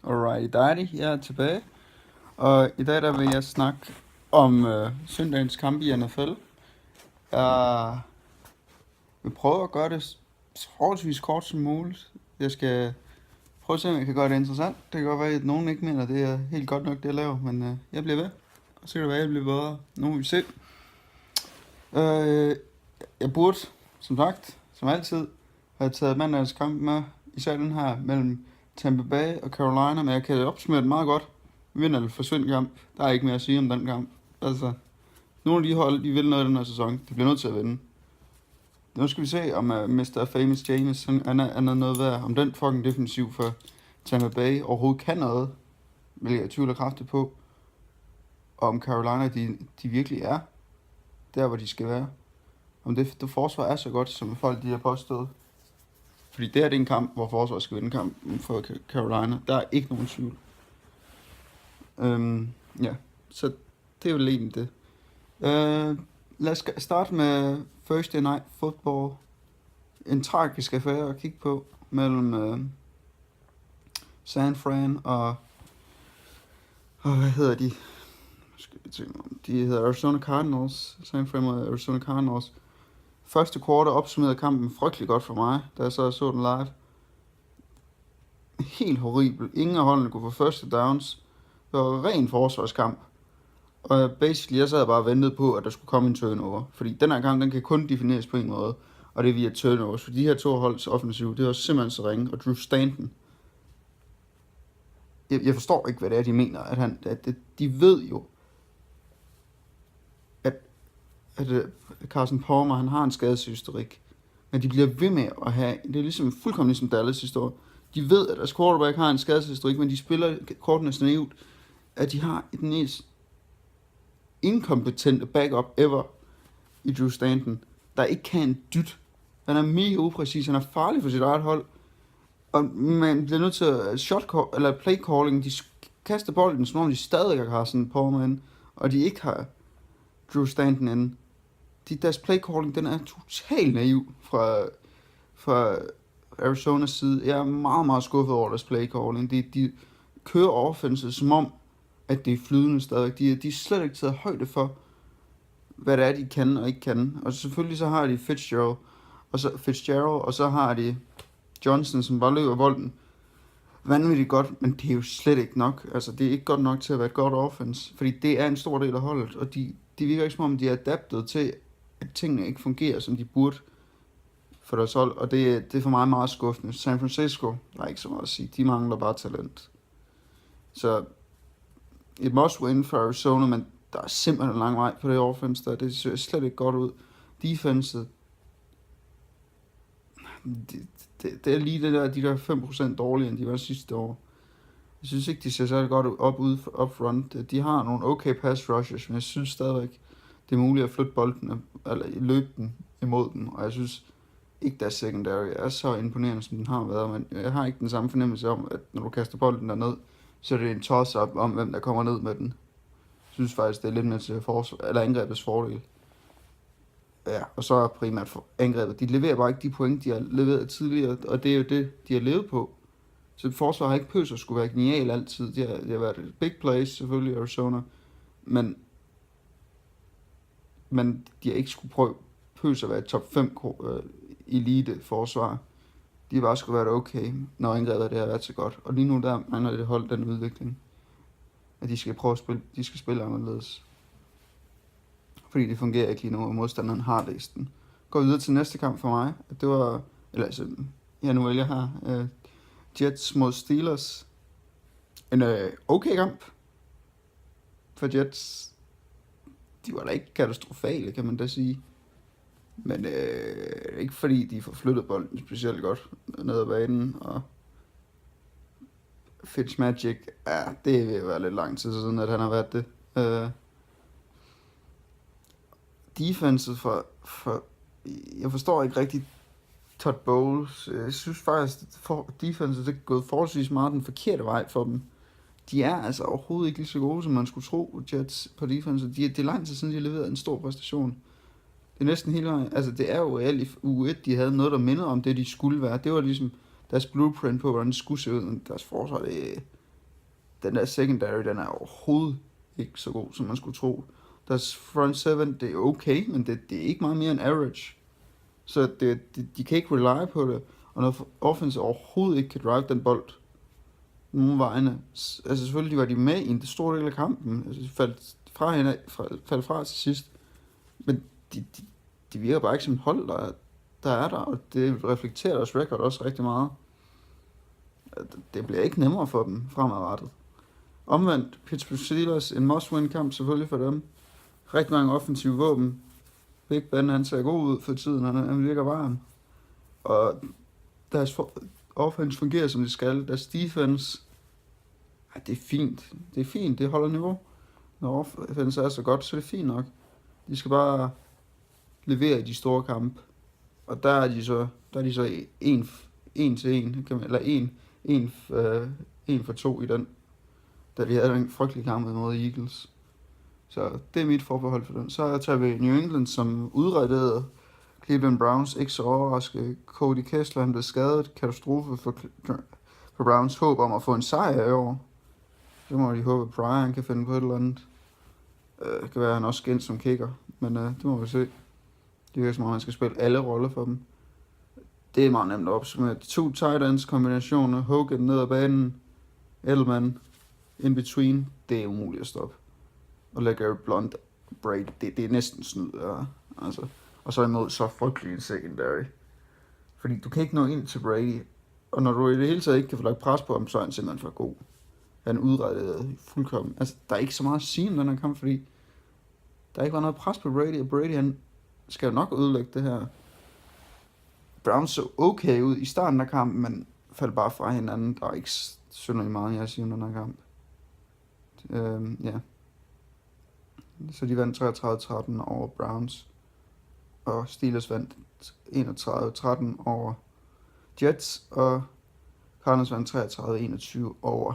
Alrighty, jeg er tilbage, og i dag der vil jeg snakke om søndagens kampe i NFL. Jeg vil prøve at gøre det forholdsvis kort som muligt. Jeg skal prøve at se, om jeg kan gøre det interessant. Det kan godt være, at nogen ikke mener, at det er helt godt nok, det jeg laver, men jeg bliver ved. Og så kan det være, at jeg bliver bedre. Nu må vi se. Jeg burde, som sagt, som altid, have taget mandagens kamp med, især den her mellem Tampa Bay og Carolina, men jeg kan opsummere det meget godt. Vind eller forsvind kamp. Der er ikke mere at sige om den kamp. Altså, nogle af de hold, de vil noget i den her sæson. De bliver nødt til at vinde. Nu skal vi se, om Mr. Famous James er noget værd. Om den fucking defensiv for Tampa Bay overhovedet kan noget, hvilket jeg tvivler kraftigt på. Og om Carolina, de virkelig er der, hvor de skal være. Om det forsvar er så godt, som folk de har påstået. Fordi det er en kamp, hvor forsvaret skal vinde kampen for Carolina. Der er ikke nogen tvivl. Ja, så det er jo egentlig det. Lad os starte med Thursday Night Football. En tragisk affære at kigge på mellem San Fran og hvad hedder de? De hedder Arizona Cardinals. San Fran og Arizona Cardinals. Første kvartal opsummerede kampen frygtelig godt for mig, da jeg så den live. Helt horribel. Ingen af holdene kunne få første downs. Det var ren forsvarskamp. Og basically, jeg sad bare og ventede på, at der skulle komme en turnover. Fordi den her kamp, den kan kun defineres på en måde. Og det er via turnovers. For de her to holds offensiv, det var simpelthen så ringe. Og Drew Stanton. Jeg forstår ikke, hvad det er, de mener. De ved jo, at Carson Palmer, han har en skadeshistorik. Men de bliver ved med at have, det er ligesom fuldkommen ligesom Dallas sidste år. De ved, at deres quarterback har en skadeshistorik, men de spiller kortene så naivt, at de har den mest inkompetente backup ever i Drew Stanton, der ikke kan en dyt. Han er mega upræcis, han er farlig for sit eget hold, og man bliver nødt til at eller play calling, de kaster bolden, som om de stadig har sådan på med ind, og de ikke har Drew Stanton inde. Deres play calling, den er totalt naiv fra Arizonas side. Jeg er meget, meget skuffet over deres play calling. De kører offensive som om, at det er flydende stadigvæk. De er slet ikke taget højde for, hvad det er, de kan og ikke kan. Og selvfølgelig så har de Fitzgerald, og så har de Johnson, som bare løber bolden vanvittigt godt, men det er jo slet ikke nok. Altså, det er ikke godt nok til at være et godt offense, fordi det er en stor del af holdet, og de virker ikke som om, de er adaptet til, at tingene ikke fungerer, som de burde for deres hold, og det er for mig meget skuffende. San Francisco, der er ikke så meget at sige, de mangler bare talent. Så et must win for Arizona, men der er simpelthen en lang vej på det offense der. Det ser slet ikke godt ud. Defenset, det er lige de der 5% dårligere, end de var sidste år. Jeg synes ikke, de ser særlig godt up front. De har nogle okay pass rushes, men jeg synes stadigvæk, det er muligt at flytte bolden, eller løbe den imod den. Og jeg synes ikke, deres secondary er så imponerende, som den har været. Men jeg har ikke den samme fornemmelse om, at når du kaster bolden derned, så er det en toss-up om, hvem der kommer ned med den. Jeg synes faktisk, det er lidt mere til angrebets fordel. Ja, og så er primært for angrebet. De leverer bare ikke de point, de har leveret tidligere, og det er jo det, de har levet på. Så forsvaret har ikke pøs at skulle være genial altid. Det har været et big place, selvfølgelig, Arizona. Men de har ikke skulle pøs at være et top 5 elite forsvar. De har bare skulle være okay, når angrebet det har været så godt. Og lige nu der mangler det hold den udvikling, at de skal prøve at spille anderledes. Fordi det fungerer ikke lige nu, og modstanderen har listen. Går videre til næste kamp for mig. Det var, nu vælger her, Jets mod Steelers. En okay kamp for Jets. De var da ikke katastrofale, kan man da sige. Men ikke fordi de får flyttet bolden specielt godt ned ad banen. Og Fitzmagic, det vil være lidt lang tid siden, at han har været det. Defenset for jeg forstår ikke rigtig Todd Bowles. Jeg synes faktisk, at defenset er gået forholdsvis meget den forkerte vej for dem. De er altså overhovedet ikke lige så gode, som man skulle tro, Jets på defenset. Det er lang tid siden, de har leveret en stor præstation. Det er næsten hele vejen. Altså, det er jo reelt i uge 1, de havde noget, der mindede om det, de skulle være. Det var ligesom deres blueprint på, hvordan det skulle se ud. Men deres forsvar, den der secondary, den er overhovedet ikke så god, som man skulle tro. Deres front seven, det er okay, men det er ikke meget mere end average. Så de kan ikke rely på det, og når offense overhovedet ikke kan drive den bold nogle vegne. Altså selvfølgelig var de med i en stor del af kampen, altså de faldt fra til sidst, men de virker bare ikke som et hold, der er der, og det reflekterer deres record også rigtig meget. Det bliver ikke nemmere for dem fremadrettet. Omvendt, Pittsburgh Steelers, en must-win kamp selvfølgelig for dem. Rigtig mange offensive våben. Big Ben, han ser god ud for tiden, han virker varm. Og deres offense fungerer som det skal. Deres defense, det er fint, det holder niveau. Når offense er så godt, så er det fint nok. De skal bare levere i de store kampe. Og der er de så en til en, eller en for to i den, da de havde en frygtelig kamp mod Eagles. Så det er mit forbehold for den. Så tager vi New England, som udrettede Cleveland Browns. Ikke så overrasket. Cody Kessler, han blev skadet. Katastrofe for Browns håb om at få en sejr i år. Så må de håbe, at Brian kan finde på et eller andet. Det kan være, at han også skal ind som kicker. Men det må vi se. Det er som om, man skal spille alle roller for dem. Det er meget nemt at opsummere. De to tight ends kombinationer. Hogan ned ad banen. Edelman in between. Det er umuligt at stoppe. Og lægger Blunt Brady. Det er næsten snyd. Ja. Altså. Og så imod så frygtelig en secondary. Fordi du kan ikke nå ind til Brady. Og når du i det hele taget ikke kan få lagt pres på ham, så er han simpelthen for god. Han udrettede fuldkommen. Altså, der er ikke så meget at sige om den her kamp, fordi der ikke var noget pres på Brady, og Brady, han skal jo nok ødelægge det her. Browns så okay ud i starten af kampen, men faldt bare fra hinanden. Der er ikke synderligt meget, jeg siger om den her kamp. Ja. Så de vandt 33-13 over Browns. Og Steelers vandt 31-13 over Jets. Og Cardinals vandt 33-21 over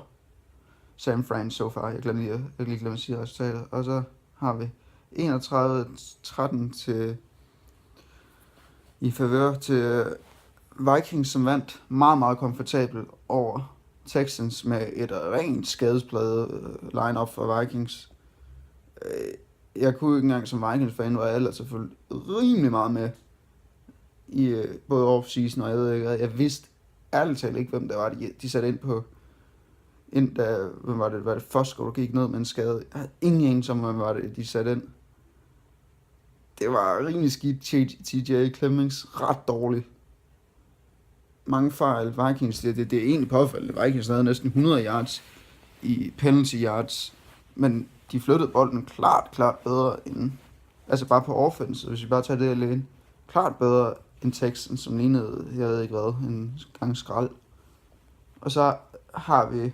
San Fran so far. Jeg glemte at sige resultatet. Og så har vi 31-13 i favør til Vikings, som vandt meget, meget komfortabelt over Texans med et rent skadesplade line-up for Vikings. Jeg kunne ikke engang som Vikings-fan, var jeg ellers selvfølgelig rimelig meget med i både off-season, og jeg ved ikke, jeg vidste ærligt talt ikke, hvem det var, de satte ind på. Hvem var det første, der gik ned med en skade. Jeg havde ingen anelse om, hvem var det, de satte ind. Det var rimelig skidt. TJ Clemmings ret dårligt. Mange fejl. Vikings, det er egentlig påfaldende. Vikings havde næsten 100 yards i penalty yards, men de flyttede bolden klart bedre end, altså bare på offense, hvis vi bare tager det alene, klart bedre end Texans, som lignede, jeg ved ikke hvad, en gang skrald. Og så har vi,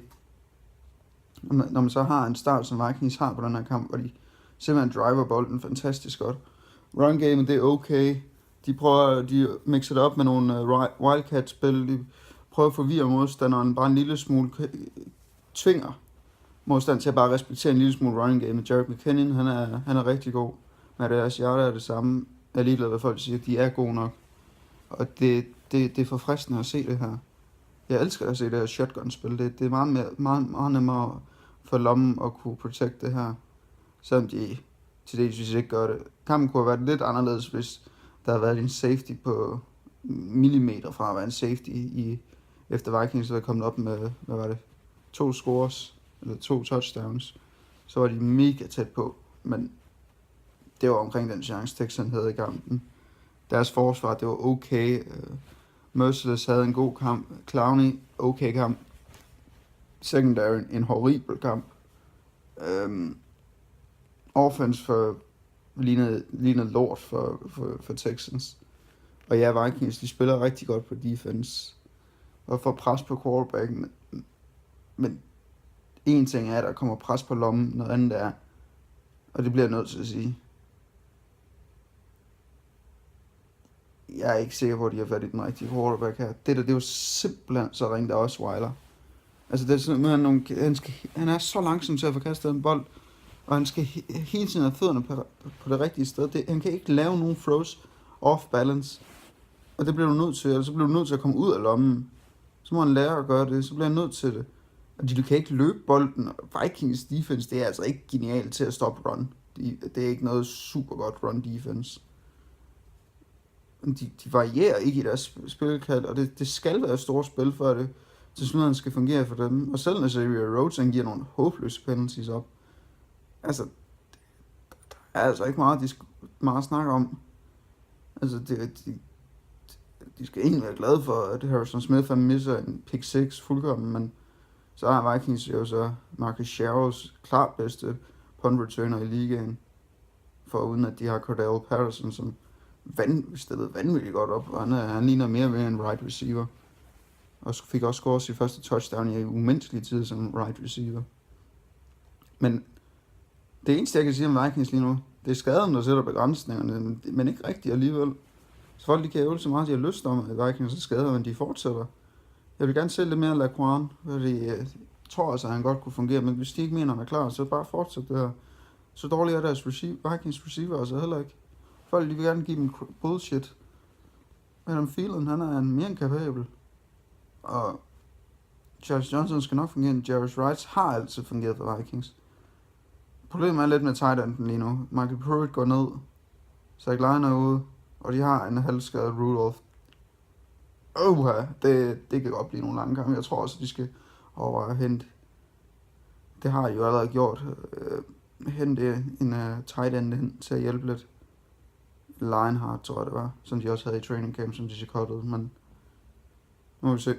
når man så har en start, som Vikings har på den her kamp, hvor de simpelthen driver bolden fantastisk godt. Run game, det er okay. De mixer det op med nogle wildcat-spil. De prøver at forvirre modstanderen bare en lille smule, tvinger modstanderen til at bare respektere en lille smule running game. Jarek McKinnon, han er rigtig god. Men deres hjerter er det samme. Jeg er ligeglad, hvad folk siger. De er gode nok. Og det er forfriskende at se det her. Jeg elsker at se det her shotgun-spil. Det er meget nemmere for lommen at kunne protect det her. Selvom de til det, hvis ikke gør det. Kampen kunne have været lidt anderledes, hvis der havde været en safety på millimeter fra at være en safety efter Vikings havde kommet op med, 2 scores, eller 2 touchdowns. Så var de mega tæt på, men det var omkring den chance, Texans havde i kampen. Deres forsvar, det var okay. Merciless havde en god kamp. Clowney, okay kamp. Secondary, en horribel kamp. Offense lignede lort for Texans. Og ja, Vikings, de spiller rigtig godt på defense. Og får pres på quarterbacken. Men en ting er, at der kommer pres på lommen, noget andet er, og det bliver jeg nødt til at sige, jeg er ikke sikker på, at de har fat i den rigtige quarterback her. Det er jo simpelthen så ringe, der også Weiler. Altså det er simpelthen han er så langsom til at få kastet en bold, og han skal hele tiden have fødderne på det rigtige sted. Han kan ikke lave nogen throws off balance, og det bliver du nødt til, eller så bliver du nødt til at komme ud af lommen. Så må han lære at gøre det, så bliver han nødt til det. Og de kan ikke løbe bolden. Vikings defense, det er altså ikke genialt til at stoppe run. Det er ikke noget super godt run defense. De varierer ikke i deres spilkald, og det skal være et stort spil, for at det til slut skal fungere for dem. Og selv når Xavier Rhodes giver nogle håbløse penalties op, altså, der er altså ikke meget at snakke om. Altså, de skal egentlig være glade for, at Harrison Smith han misser en pick 6 fuldkommen, men så er Vikings jo så Marcus Sherrills klart bedste punt returner i ligaen, for uden at de har Cordell Patterson, som stillede vanvittigt godt op, og han ligner mere ved en right receiver, og fik også scoret sit første touchdown i umenneskelig tid som right receiver. Men det eneste, jeg kan sige om Vikings lige nu, det er skaden, der sætter begrænsningerne, men ikke rigtigt alligevel. Så folk de kan ævle så meget, de har lyst om, at Vikings er skadet, men de fortsætter. Jeg vil gerne se lidt mere af Laquan, fordi jeg tror altså, at han godt kunne fungere, men hvis de ikke mener, at han er klar, så bare fortsæt det her. Så dårligt er deres Vikings receiver altså heller ikke. Folk de vil gerne give dem bullshit. Adam Thielen, han er mere end kapabel. Og Charles Johnson skal nok fungere. Jarvis Wright har altid fungeret for Vikings. Problemet er lidt med tight enden lige nu. Michael Pruitt går ned. Zach Line er ude. Og de har en halvskadet Rudolph. Det kan godt blive nogle lange kampe. Jeg tror også, at de skal over at hente. Det har de jo allerede gjort. Hente en tight end hen til at hjælpe lidt. Lionheart, tror jeg det var. Som de også havde i training camp, som de så cuttede. Men nu må vi se.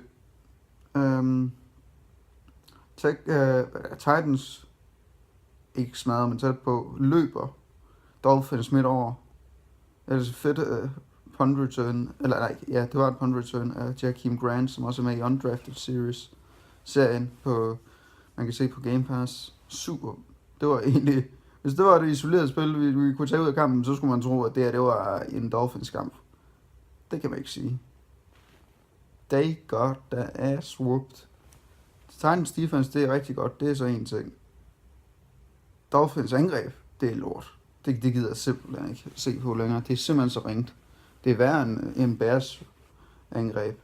Titans ikke smadret, men tæt på løber Dolphins midt over. Ellers fedt punt return, eller nej, ja, det var et punt return af Jakeem Grant, som også er med i Undrafted Series serien på, man kan se på Game Pass. Super. Det var egentlig, hvis det var det isolerede spil, vi kunne tage ud af kampen, så skulle man tro, at det var en Dolphins kamp. Det kan man ikke sige. They got the ass whooped. Titans defense, det er rigtig godt, det er så en ting. Dolphins angreb, det er lort. Det gider jeg simpelthen ikke se på længere. Det er simpelthen så ringt. Det er værre end en Bears angreb.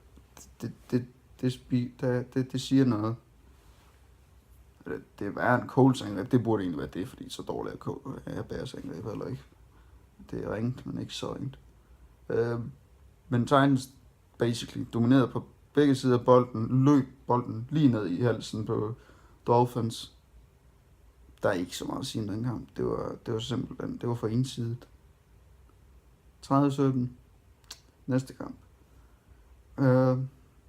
Det siger noget. Det er værre end Colts angreb. Det burde egentlig være det, fordi så dårligt er Bears angreb heller ikke. Det er ringt, men ikke så ringt. Men Titans basically dominerede på begge sider af bolden. Løb bolden lige ned i halsen på Dolphins. Der er ikke så meget at sige om den kamp. Det var simpelthen, det var for ensidigt. 30-17. Næste kamp.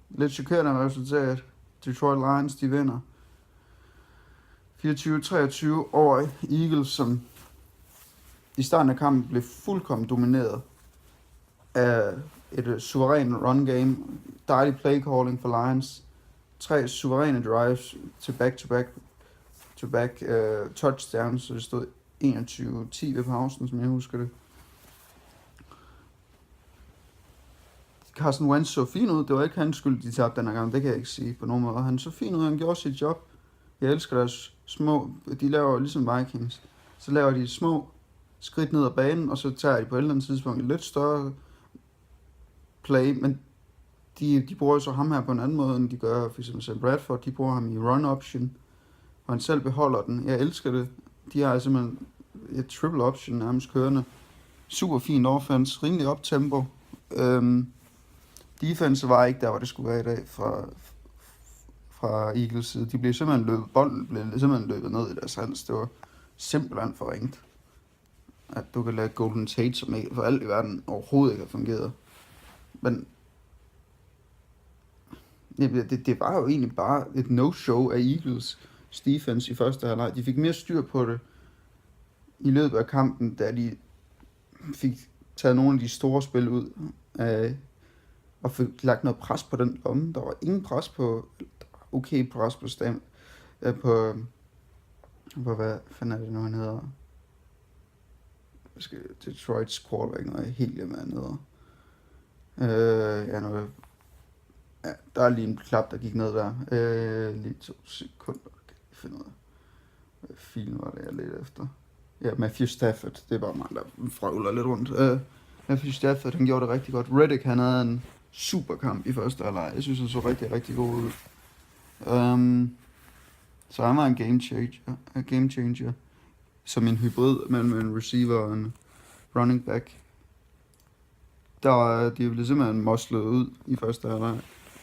Lidt chokerende resultat. Detroit Lions, de vinder 24-23 over Eagles, som i starten af kampen blev fuldkommen domineret af et suverænt run game. Dejlig play calling for Lions. 3 suveræne drives til back-to-back touchdowns, så det stod 21-10 ved pausen, som jeg husker det. Carson Wentz så fin ud. Det var ikke hans skyld, de tabte den her gang. Det kan jeg ikke sige på nogen måde. Han så fin ud. Han gjorde sit job. Jeg elsker deres små. De laver ligesom Vikings. Så laver de små skridt ned ad banen, og så tager de på et eller andet tidspunkt et lidt større play. Men de bruger så ham her på en anden måde, end de gør for eksempel Sam Bradford. De bruger ham i run option, og han selv beholder den. Jeg elsker det. De har simpelthen et triple option nærmest kørende. Super fint offense. Rimelig op tempo. Defense var ikke der, hvor det skulle være i dag fra Eagles side. De blev simpelthen bolden blev simpelthen løbet ned i deres hals. Det var simpelthen for ringt. At du kan lade Golden Tate, som ikke for alt i verden overhovedet ikke har fungeret. Men det var jo egentlig bare et no-show af Eagles defense i første halvleg. De fik mere styr på det i løbet af kampen, da de fik taget nogle af de store spil ud af, og fik lagt noget pres på den lomme. Der var ingen pres på, okay pres på på hvad fanden er det nu, han hedder? Detroit's quarterback, når jeg helt hjemme nede. Ja, der er lige en klap, der gik ned der. Lige 2 sekunder, kan jeg finde ud af. Hvad filen var det, jeg ledte efter? Ja, Matthew Stafford, det er bare mig, der frøvler lidt rundt. Matthew Stafford, han gjorde det rigtig godt. Reddick, han havde en super kamp i første halvleg. Jeg synes, han så rigtig, rigtig god ud. Så han var en game changer som en hybrid mellem en receiver og en running back. De blev simpelthen moslet ud i første halvleg.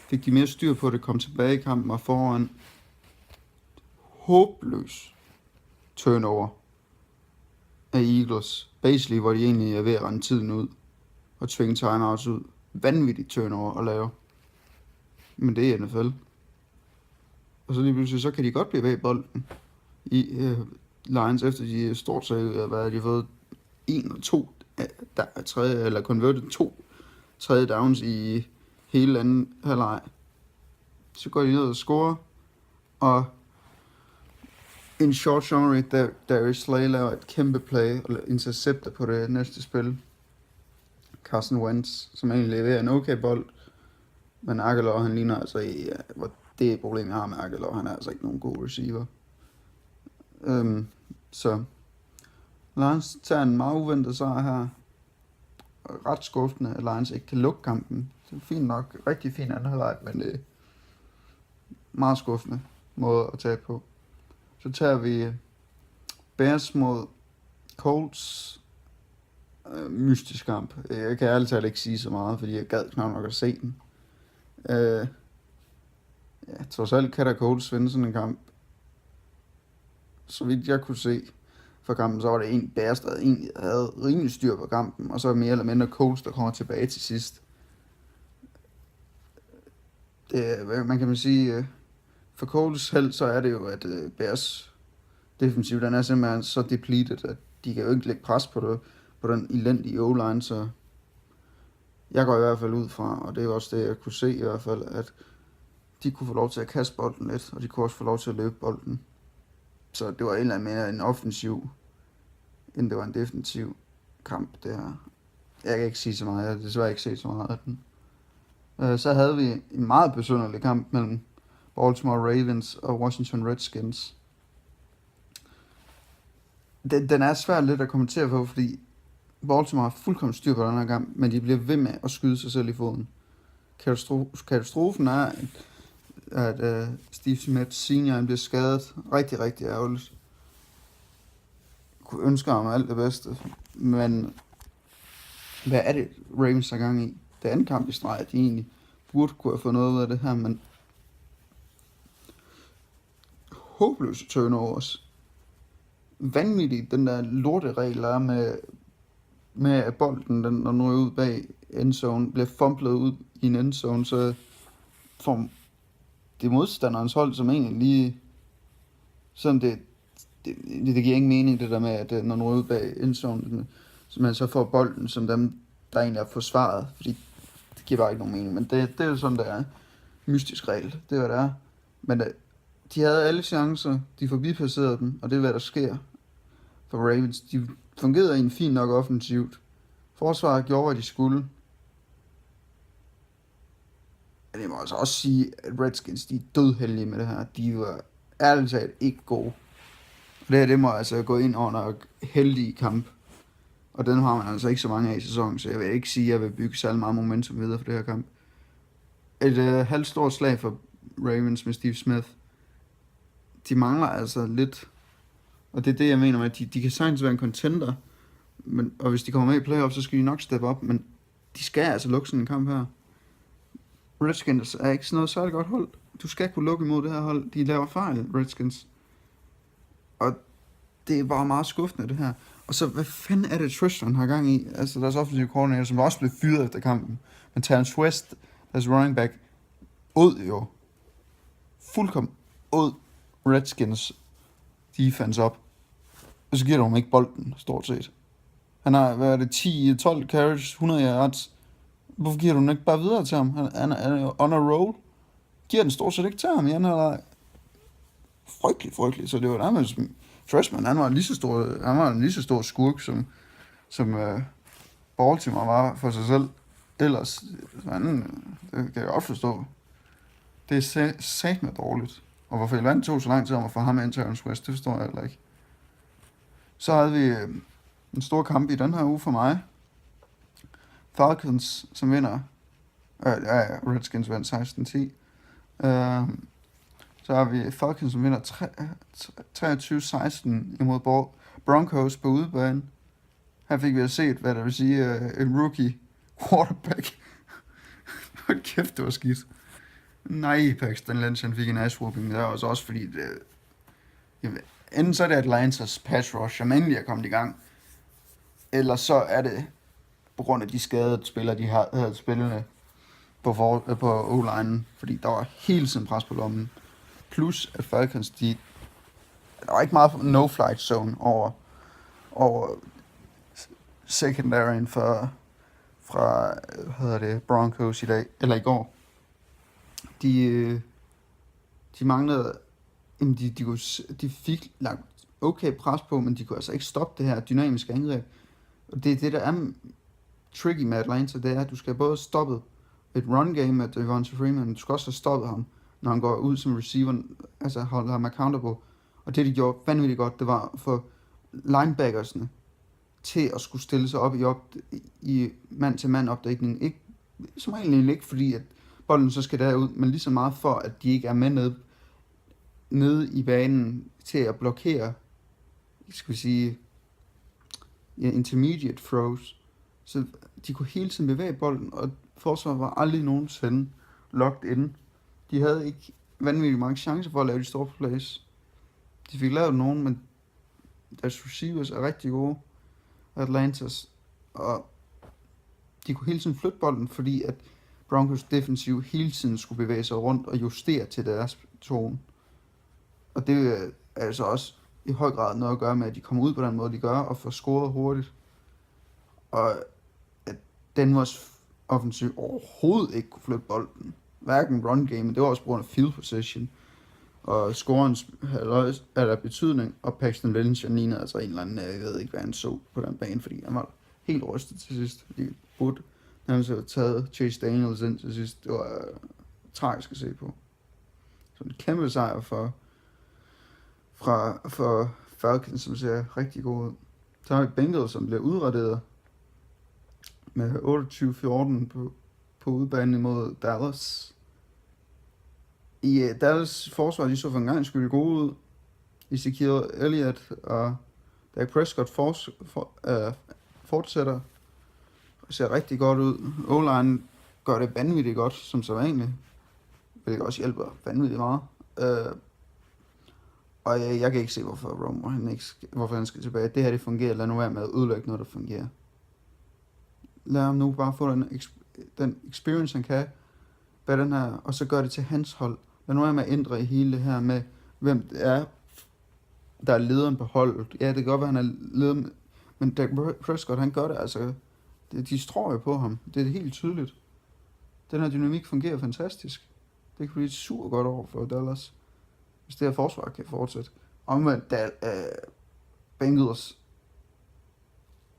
Fik de mere styr på det, kom tilbage i kampen og foran. Håbløs turnover af Eagles. Basically, hvor de egentlig er ved at rende tiden ud og tvinge timeouts ud. Vanvittigt turnover at lave. Men det er NFL. Og så lige pludselig, så kan de godt blive bag bolden i Lions, efter de stort set, hvad de har fået 1 og 2 eller converted 2 tredje downs i hele anden halvleg. Så går de ned og scorer, og en short summary, Darius Slay laver et kæmpe play og intercepter på det næste spil. Carson Wentz, som egentlig leverer en okay bold, men Aguilar, han ligner altså det er problemet, jeg har med Aguilar, han er altså ikke nogen god receiver. Så Lions tager en meget uventet sejr her. Ret skuffende, at Lions ikke kan lukke kampen. Det er fint nok, rigtig fin anden halvleg, men det er meget skuffende måde at tage på. Så tager vi Bears mod Colts. Mystisk kamp. Jeg kan ærligt talt ikke sige så meget, fordi jeg gad knap nok at se den. Trods alt kan der Colts vinde sådan en kamp. Så vidt jeg kunne se for kampen, så var det en Bears, der egentlig havde rimelig styr på kampen, og så mere eller mindre Colts, der kommer tilbage til sidst. Man kan sige, for Colts held, så er det jo, at Bears defensiv, den er simpelthen så depleted, at de kan jo ikke lægge pres på den elendige O-line, så jeg går i hvert fald ud fra, og det er også det, jeg kunne se i hvert fald, at de kunne få lov til at kaste bolden lidt, og de kunne også få lov til at løbe bolden. Så det var en eller anden mere en offensiv, end det var en defensiv kamp, det her. Jeg kan ikke sige så meget, jeg har desværre ikke set så meget af den. Så havde vi en meget besynderlig kamp mellem Baltimore Ravens og Washington Redskins. Den er svært lidt at kommentere på, fordi Baltimore har fuldkommen styr på den her kamp, men de bliver ved med at skyde sig selv i foden. Katastrofen er, at Steve Smith senior bliver skadet. Rigtig, rigtig ærgerligt. Jeg kunne ønske ham alt det bedste, men hvad er det, Ravens er gang i? Det anden kamp i streg, at de egentlig burde kunne have fået noget ud af det her, men håbløse turnovers. Vanvittigt, den der lorteregel er med at bolden, når den ryger ud bag endzone, bliver fumblet ud i en endzone, så får det modstanderens hold, som egentlig lige, sådan det giver ingen mening, det der med, at når den ryger ud bag endzone, så man så får bolden, som dem, der egentlig er forsvaret, fordi det giver bare ikke nogen mening, men det er jo sådan, det er. Mystisk regel, det er hvad det er. Men de havde alle chancer, de forbipasserede dem, og det er hvad der sker for Ravens. De fungerede egentlig fint nok offensivt. Forsvaret gjorde, hvad de skulle. Men det må altså også sige, at Redskins, de er dødheldige med det her. De var ærligt talt ikke gode. Det må altså gå ind under heldige kamp. Og den har man altså ikke så mange af i sæsonen, så jeg vil ikke sige, at jeg vil bygge særlig meget momentum videre for det her kamp. Et halvt stort slag for Ravens med Steve Smith. De mangler altså lidt, og det er det, jeg mener med, at de kan sagtens være en contender, og hvis de kommer med i playoff, så skal de nok steppe op, men de skal altså lukke sådan en kamp her. Redskins er ikke sådan noget særligt godt hold. Du skal kunne lukke imod det her hold. De laver fejl, Redskins. Og det er bare meget skuffende, det her. Og så, hvad fanden er det, Tristan har gang i? Altså, deres offensive coordinator, som også blev fyret efter kampen. Men Terrence West, deres running back, jo fuldkommen Redskins defense op. Og så giver du ham ikke bolden, stort set. Han har, 10-12 carries, 100 yards. Hvorfor giver du den ikke bare videre til ham? Han er on a roll. Giver den stort set ikke til ham. Han er frygtelig. Så det var nærmest Trashman, han var en lige så stor skurk, som Baltimore var for sig selv. Ellers, det kan jeg godt forstå. Det er satme dårligt. Og hvorfor Elvand tog så lang tid om at få ham ind til Terrence West, det forstår jeg heller ikke. Så havde vi en stor kamp i den her uge for mig. Falcons, som vinder. Redskins vandt 16-10. Så har vi Falcons, som vinder 23-16 imod Broncos på udebane. Her fik vi at set, hvad der vil sige en rookie quarterback. Hold kæft, det var skidt. Nej, Paxton Lynch, han fik en ass-whooping der, også fordi enten så er det Atlantas pass rush, som endelig er kommet i gang, eller så er det på grund af de skadede spillere, de havde spillende på O-line, fordi der var hele tiden pres på lommen. Plus at Falcons, der var ikke meget no-flight zone over secondaryen fra Broncos i dag, eller i går. De manglede, de fik lagt okay pres på, men de kunne altså ikke stoppe det her dynamiske angreb. Og det er det, der er tricky med Atlanta, det er, at du skal både stoppe et run game med Devonta Freeman, men du skal også have stoppet ham, når han går ud som receiver, altså holde ham accountable. Og det, de gjorde vanvittigt godt, det var for linebackersne til at skulle stille sig op i mand-til-mand opdækning. Ikke, som egentlig ikke, fordi at bolden så skal derud, men lige så meget for, at de ikke er med nede i banen til at blokere, skal vi sige, intermediate throws. Så de kunne hele tiden bevæge bolden, og forsvaret var aldrig nogensinde locked inde. De havde ikke vanvittigt mange chancer for at lave de store plays. De fik lavet nogen, men deres receivers er rigtig gode. Atlantas, og de kunne hele tiden flytte bolden, fordi at Broncos defensiv hele tiden skulle bevæge sig rundt og justere til deres tone. Og det er altså også i høj grad noget at gøre med, at de kommer ud på den måde, de gør, og får scoret hurtigt. Og at Denvers offensiv overhovedet ikke kunne flytte bolden. Hverken run game, det var også på grund af field position. Og scorens er der betydning, og Paxton Lynch lignede altså en eller anden, jeg ved ikke, hvad han så på den bane, fordi han var helt rystet til sidst. De burde nærmest have taget Chase Daniels ind til sidst. Det var tragisk at se på. Så en kæmpe sejr for Falcons, som ser rigtig god ud. Så har vi Bengals, som bliver udrettet med 28-14 på udbanen imod Dallas. I Dallas forsvar, de så for en gang skyld gode ud. Ezekiel Elliott og Dak Prescott fortsætter. Det ser rigtig godt ud. O-line gør det vanvittigt godt, som så vanligt. Hvilket også hjælper vanvittigt meget. Og jeg kan ikke se, hvorfor han skal tilbage. Det her, det fungerer. Lad nu være med at ødelægge noget, der fungerer. Lad ham nu bare få den experience, han kan bag den her, og så gør det til hans hold. Lad nu være med at ændre i hele det her med, hvem det er, der er lederen på holdet. Ja, det kan godt være, han er lederen, men Dak Prescott, han gør det, altså, de tror jo på ham. Det er helt tydeligt. Den her dynamik fungerer fantastisk. Det kan blive et super godt år for Dallas, hvis det her forsvar kan fortsætte. Omvendt, Bengals,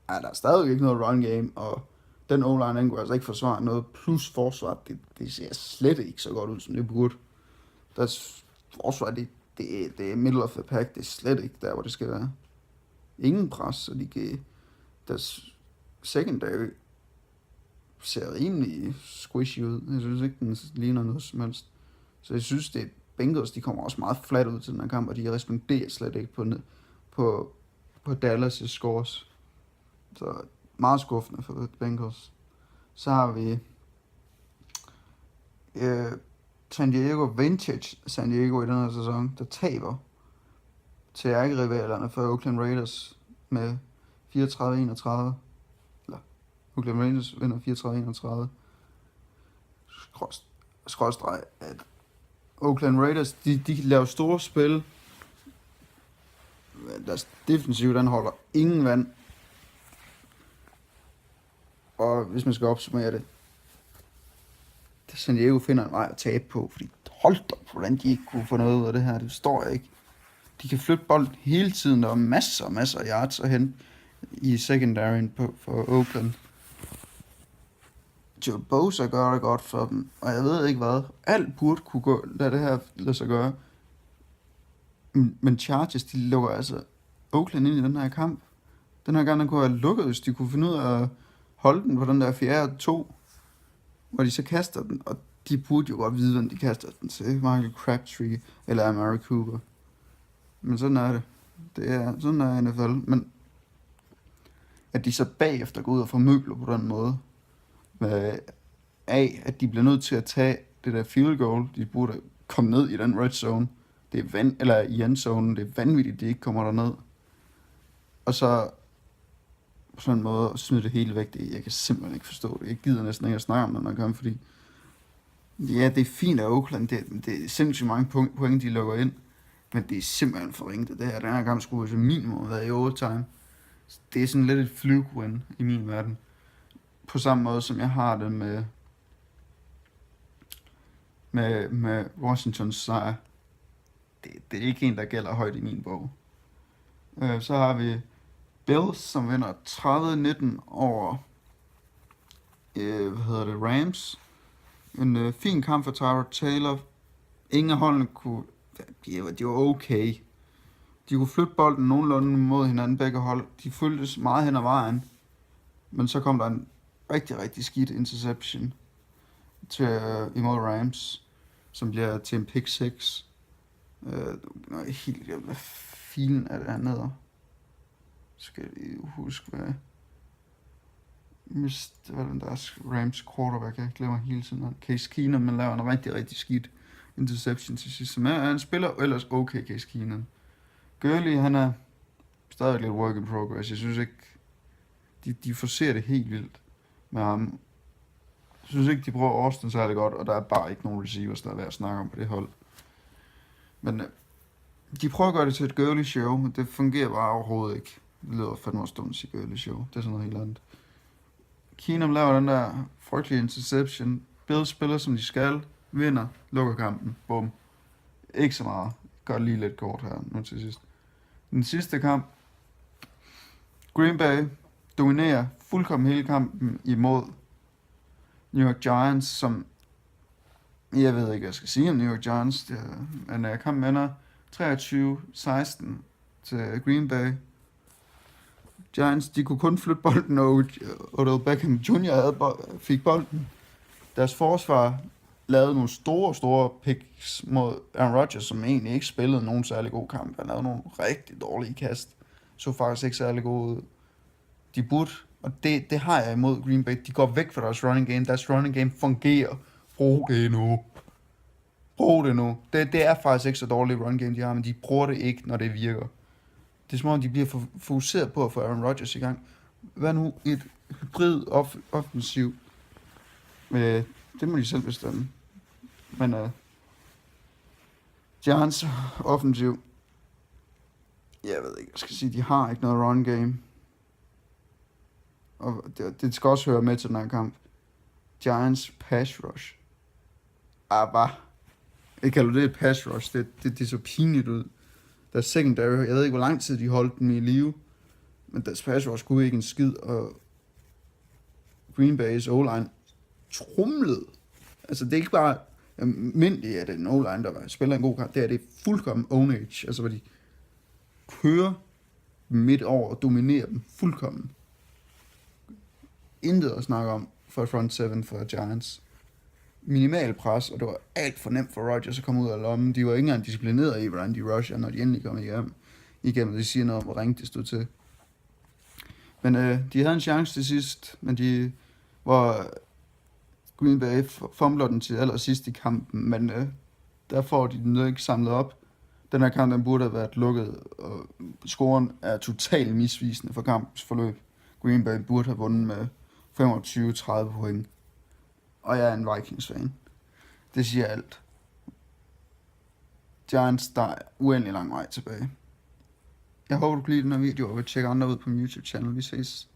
der er stadig ikke noget run game, og den O-line, den kunne altså ikke forsvare noget, plus forsvar, det ser slet ikke så godt ud, som det burde. Deres forsvar, det er middle of the pack, det er slet ikke der, hvor det skal være. Ingen pres, så deres secondary ser rimelig squishy ud. Jeg synes ikke, den ligner noget som helst. Så jeg synes, det Bengals, de kommer også meget flat ud til den her kamp, og de responderer slet ikke på Dallas' scores. Så meget skuffende for Bengals. Så har vi San Diego i den her sæson, der taber til ærkerivalerne for Oakland Raiders med 34-31. Eller Oakland Raiders vinder 34-31. Skråstreg, at Oakland Raiders, de laver store spil. Deres defensiv, den holder ingen vand. Og hvis man skal opsummere det, San Diego finder en vej at tabe på, fordi hold da, hvordan de ikke kunne få noget ud af det her, det forstår jeg ikke. De kan flytte bolden hele tiden, der er masser af yards at hente i secondaryen for Oakland. Joe Bosa gør det godt for dem, og jeg ved ikke hvad. Alt burde kunne lade det her lade sig gøre. Men Chargers, de lukker altså Oakland ind i den her kamp. Den her gang, den kunne have lukket, hvis de kunne finde ud af at holde den på den der 4. 2, hvor de så kaster den, og de burde jo godt vide, hvem de kaster den til. Michael Crabtree eller Amari Cooper. Men sådan er det. Sådan er NFL. Men at de så bagefter går ud og får møbler på den måde, af at de bliver nødt til at tage det der field goal, de burde komme ned i den red zone, eller i endzonen, det er vanvittigt, de ikke kommer derned. Og så på sådan en måde at smide det hele væk, jeg kan simpelthen ikke forstå det. Jeg gider næsten ikke at snakke om det, når man kommer, fordi ja, det er fint af Oakland, det er sindssygt mange point, de lukker ind, men det er simpelthen forringet det her. Den her kamp skulle jo minimum være i overtime. Det er sådan lidt et fluke win i min verden. På samme måde som jeg har det med Washingtons sejr. Det er ikke en, der gælder højt i min bog. Så har vi Bills, som vinder 30-19 over Rams. En fin kamp for Tyrod Taylor. Ingen af holdene kunne... De var okay. De kunne flytte bolden nogenlunde mod hinanden, begge hold. De føltes meget hen ad vejen. Men så kom der en rigtig, rigtig skidt interception imod Rams, som bliver til en pick 6. Helt hvad filen er det hernede. Skal jeg lige huske, hvad den der Rams quarterback, jeg glemmer hele tiden. Case Keenum, man laver en rigtig, rigtig skidt interception til sidst. Som han spiller ellers okay, Case Keenum. Gurley, han er stadig lidt work in progress. Jeg synes ikke, de forser det helt vildt med ham. Jeg synes ikke, de bruger Austin særlig godt, og der er bare ikke nogen receivers, der er værd at snakke om på det hold. Men de prøver at gøre det til et Gurley show, men det fungerer bare overhovedet ikke. Det lyder fandme også dumt at sige Gurley show. Det er sådan noget helt andet. Keenum laver den der frygtelige interception. Bills spiller som de skal. Vinder. Lukker kampen. Bum. Ikke så meget. Gør lige lidt kort her nu til sidst. Den sidste kamp. Green Bay dominerer fuldkommen hele kampen imod New York Giants, som jeg ved ikke, hvad jeg skal sige om New York Giants. Men kampen ender 23-16 til Green Bay. Giants, de kunne kun flytte bolden, og Odell Beckham Jr. fik bolden. Deres forsvar lavede nogle store picks mod Aaron Rodgers, som egentlig ikke spillede nogen særlig god kamp. Han lavede nogle rigtig dårlige kast. Så faktisk ikke særlig gode ud. De burde, og det har jeg imod Green Bay. De går væk fra deres running game. Deres running game fungerer. Brug det nu. Det er faktisk ikke så dårligt run game, de har, men de bruger det ikke, når det virker. Det er som om, de bliver fokuseret på at få Aaron Rodgers i gang. Hvad nu et hybrid offensiv? Det må de selv bestemme. Men Giants offensiv, jeg ved ikke, jeg skal sige, de har ikke noget run game. Og det skal også høre med til den her kamp. Giants pass rush. Jeg kalder det et pass rush. Det så pinligt ud. Deres secondary, jeg ved ikke, hvor lang tid de holdt dem i live, men deres pass rush kunne ikke en skid, og Green Bay's O-line trumlede. Altså, det er ikke bare almindeligt, at en O-line, der spiller en god kamp, det er fuldkommen ownage, altså hvor de kører midt over og dominerer dem fuldkommen. Intet at snakke om for front seven for Giants. Minimal pres, og det var alt for nemt for Rodgers at komme ud af lommen. De var ikke engang disciplineret i, hvordan de rusher, når de endelig kom igennem. Det siger noget om, hvor ringe det stod til. Men de havde en chance til sidst, men hvor Green Bay fumbler den til allersidst i kampen, men der får de den ikke samlet op. Den her kamp, den burde have været lukket, og scoren er totalt misvisende for kampens forløb. Green Bay burde have vundet med 25-30 point. Og jeg er en Vikings-fan. Det siger alt. Giants, der er uendelig lang vej tilbage. Jeg håber, du kan lide den her video, og vil tjekke andre ud på min YouTube-channel. Vi ses.